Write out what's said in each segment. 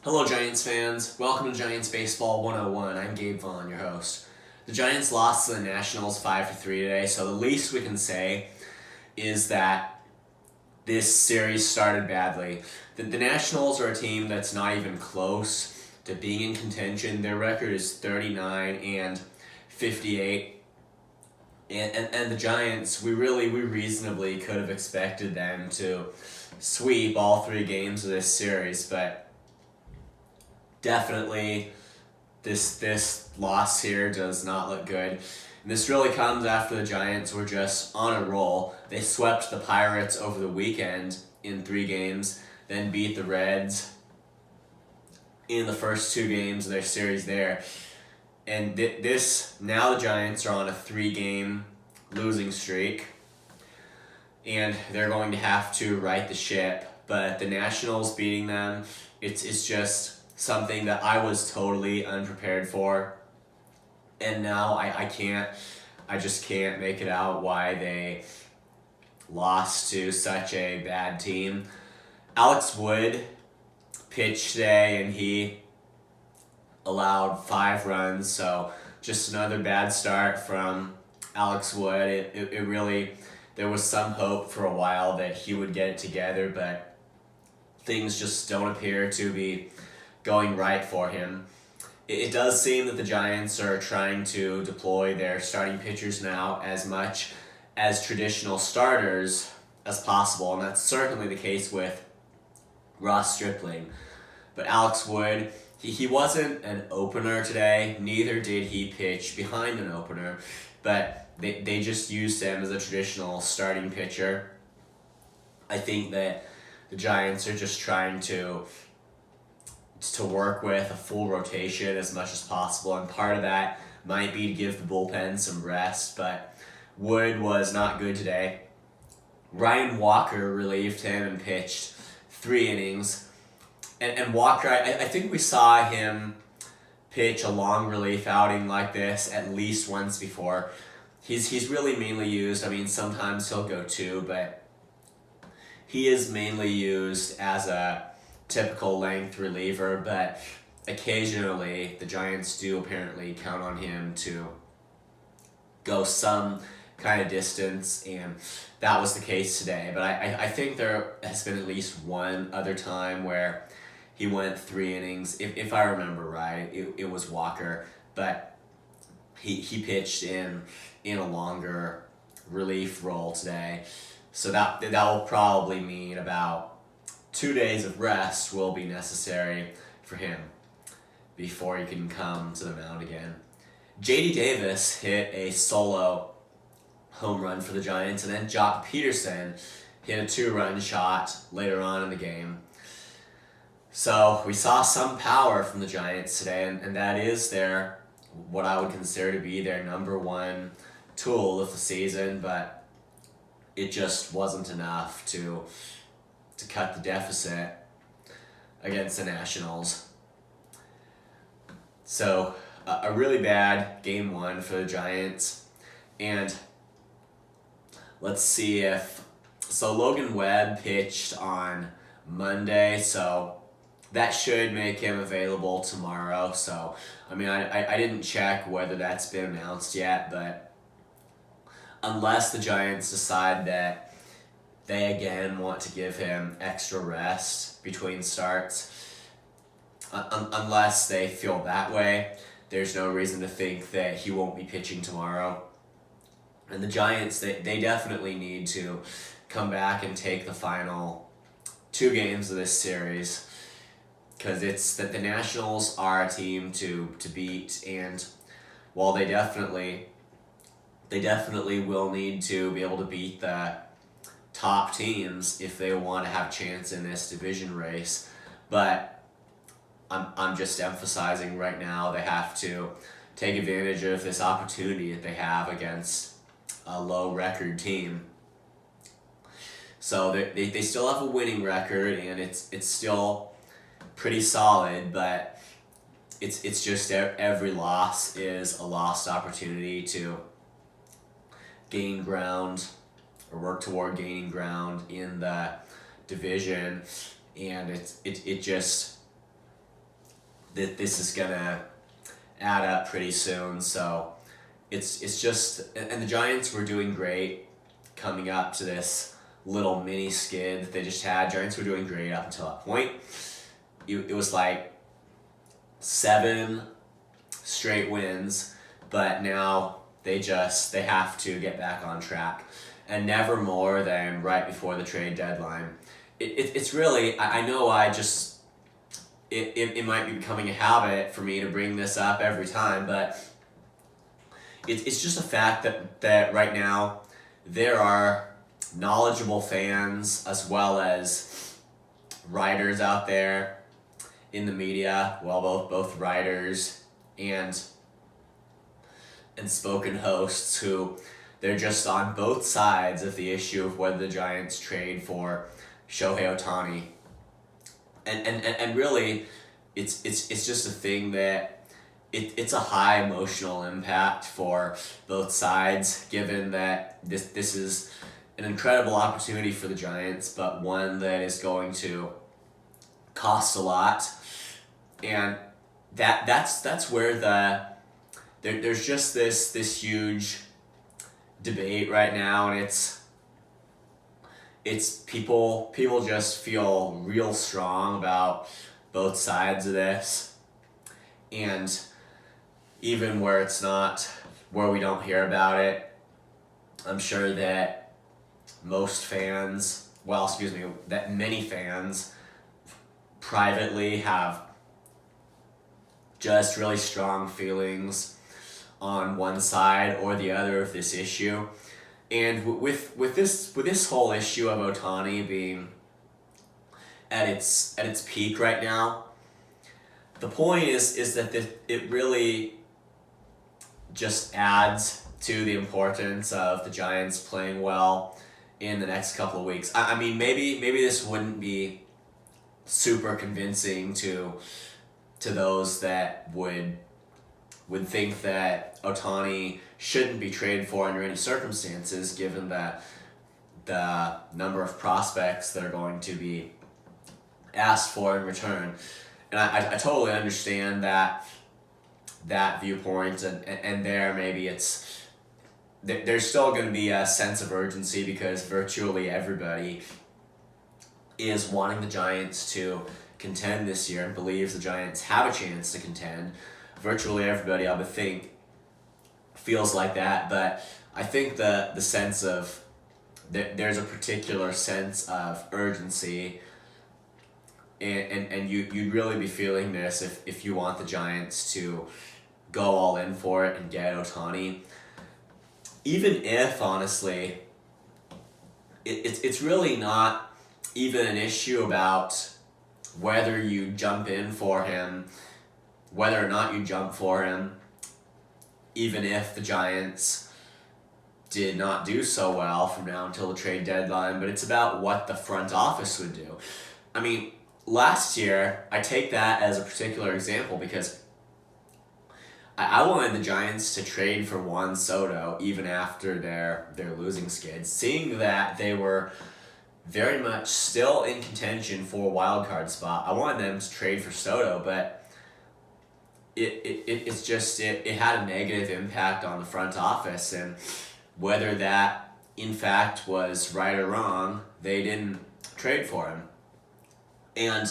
Hello, Giants fans. Welcome to Giants Baseball 101. I'm Gabe Vaughn, your host. The Giants lost to the Nationals 5-3 today, so the least we can say is that this series started badly. The Nationals are a team that's not even close to being in contention. Their record is 39-58. And the Giants, we reasonably could have expected them to sweep all three games of this series, but definitely this loss here does not look good. And this really comes after the Giants were just on a roll. They swept the Pirates over the weekend in 3 games, then beat the Reds in the first 2 games of their series there. And now the Giants are on a 3-game losing streak, and they're going to have to right the ship. But the Nationals beating them, it's just something that I was totally unprepared for, and now I just can't make it out why they lost to such a bad team. Alex Wood pitched today and he allowed 5 runs, so just another bad start from Alex Wood. It really, there was some hope for a while that he would get it together, but things just don't appear to be going right for him. It does seem that the Giants are trying to deploy their starting pitchers now as much as traditional starters as possible, and that's certainly the case with Ross Stripling. But Alex Wood, he wasn't an opener today, neither did he pitch behind an opener, but they just used him as a traditional starting pitcher. I think that the Giants are just trying to work with a full rotation as much as possible, and part of that might be to give the bullpen some rest, but Wood was not good today. Ryan Walker relieved him and pitched 3 innings, and Walker, I think we saw him pitch a long relief outing like this at least once before. He's really mainly used, sometimes he'll go 2, but he is mainly used as a typical length reliever, but occasionally the Giants do apparently count on him to go some kind of distance, and that was the case today. But I think there has been at least one other time where he went 3 innings. If I remember right, it was Walker, but he pitched in a longer relief role today. So that will probably mean about 2 days of rest will be necessary for him before he can come to the mound again. J.D. Davis hit a solo home run for the Giants, and then Jock Peterson hit a 2-run shot later on in the game. So we saw some power from the Giants today, and that is what I would consider to be their number 1 tool of the season, but it just wasn't enough to cut the deficit against the Nationals. So a really bad game 1 for the Giants, and let's see so Logan Webb pitched on Monday, so that should make him available tomorrow. So I didn't check whether that's been announced yet, but unless the Giants decide that they again want to give him extra rest between starts, unless they feel that way, there's no reason to think that he won't be pitching tomorrow. And the Giants, they definitely need to come back and take the final 2 games of this series, because it's that the Nationals are a team to beat, and while they definitely will need to be able to beat the top teams if they want to have a chance in this division race, but I'm just emphasizing right now they have to take advantage of this opportunity that they have against a low record team. So they still have a winning record, and it's still pretty solid, but it's just every loss is a lost opportunity to gain ground or work toward gaining ground in the division, and it just that this is gonna add up pretty soon. So it's just, and the Giants were doing great coming up to this little mini skid that they just had. Giants were doing great up until that point. It was like 7 straight wins, but now they have to get back on track, and never more than right before the trade deadline. It's really, I know it might be becoming a habit for me to bring this up every time, but it's just a fact that right now there are knowledgeable fans as well as writers out there in the media, well, both writers and spoken hosts, who they're just on both sides of the issue of whether the Giants trade for Shohei Ohtani. And really, it's just a thing that it's a high emotional impact for both sides, given that this is an incredible opportunity for the Giants, but one that is going to cost a lot. And that's where there's just this huge debate right now, and it's people just feel real strong about both sides of this. And even where we don't hear about it, I'm sure that that many fans privately have just really strong feelings on one side or the other of this issue. And with this whole issue of Ohtani being at its peak right now, the point is that it really just adds to the importance of the Giants playing well in the next couple of weeks. I mean, maybe this wouldn't be super convincing to those that would think that Ohtani shouldn't be traded for under any circumstances, given that the number of prospects that are going to be asked for in return. And I totally understand that viewpoint, and there maybe there's still going to be a sense of urgency because virtually everybody is wanting the Giants to contend this year and believes the Giants have a chance to contend. Virtually everybody, I would think, feels like that, but I think the sense of there's a particular sense of urgency, and you'd really be feeling this if you want the Giants to go all in for it and get Ohtani. Even if, honestly, it's really not even an issue about whether you jump in for him, whether or not you jump for him, even if the Giants did not do so well from now until the trade deadline, but it's about what the front office would do. I mean, last year, I take that as a particular example because I wanted the Giants to trade for Juan Soto even after their losing skid, seeing that they were very much still in contention for a wild card spot. I wanted them to trade for Soto, but it had a negative impact on the front office, and whether that in fact was right or wrong, they didn't trade for him. And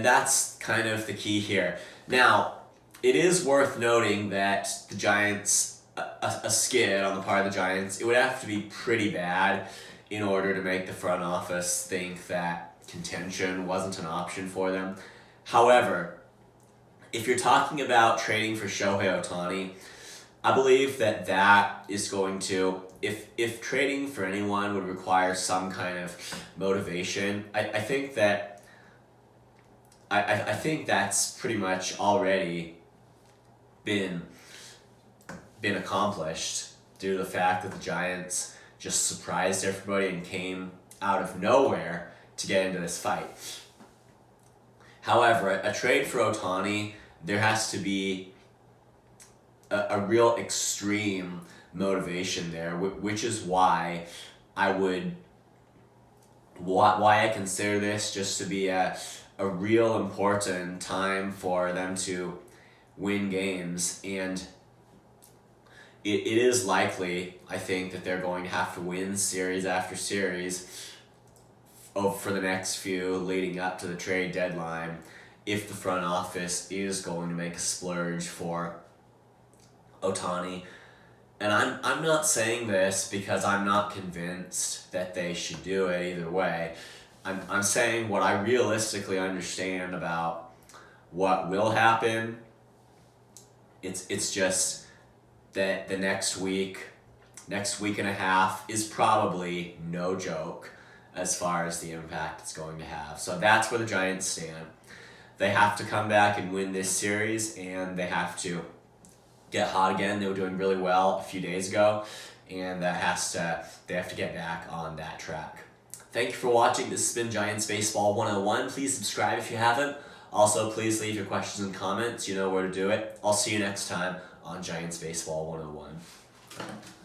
that's kind of the key here. Now, it is worth noting that the Giants, a skid on the part of the Giants, it would have to be pretty bad in order to make the front office think that contention wasn't an option for them. However, if you're talking about trading for Shohei Ohtani, I believe that is going to, if trading for anyone would require some kind of motivation, I think that I think that's pretty much already been accomplished due to the fact that the Giants just surprised everybody and came out of nowhere to get into this fight. However, a trade for Ohtani, there has to be a real extreme motivation there, which is why I consider this just to be a a real important time for them to win games, and it is likely, I think, that they're going to have to win series after series for the next few leading up to the trade deadline if the front office is going to make a splurge for Ohtani. And I'm not saying this because I'm not convinced that they should do it either way. I'm saying what I realistically understand about what will happen. It's just that the next week and a half is probably no joke as far as the impact it's going to have. So that's where the Giants stand. They have to come back and win this series, and they have to get hot again. They were doing really well a few days ago, and they have to get back on that track. Thank you for watching. This has been Giants Baseball 101. Please subscribe if you haven't. Also, please leave your questions and comments. You know where to do it. I'll see you next time on Giants Baseball 101.